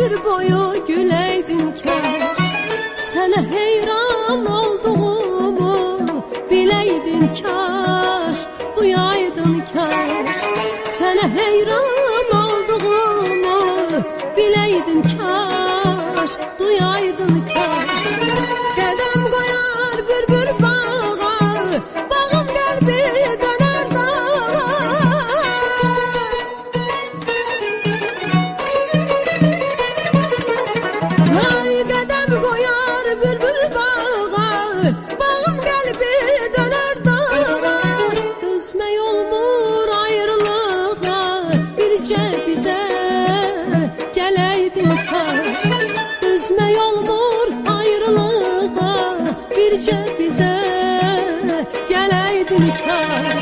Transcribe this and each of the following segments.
ömür boyu güleydin kaş. Sana heyran olduğumu bileydin kaş, duyaydın kaş. Sana heyran olduğumu bileydin kaş, duyaydın kaş. Qədəm qoyar bülbül bağa, bağın qəlbi döner dağa. Ay qədəm qoyar bülbül bağa, bağın qəlbi döner dağa. Dözmək olmur ayrılığa, bircə bizə gələydin kaş. Dözmək olmur ayrılığa, bircə bizə gələydin kaş.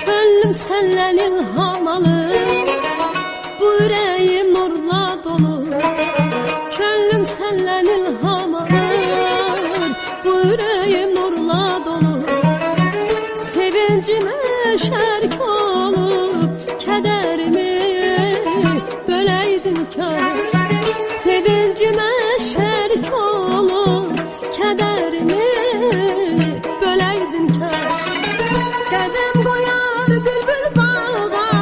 Könlüm səndən ilham alır, bu ürəyi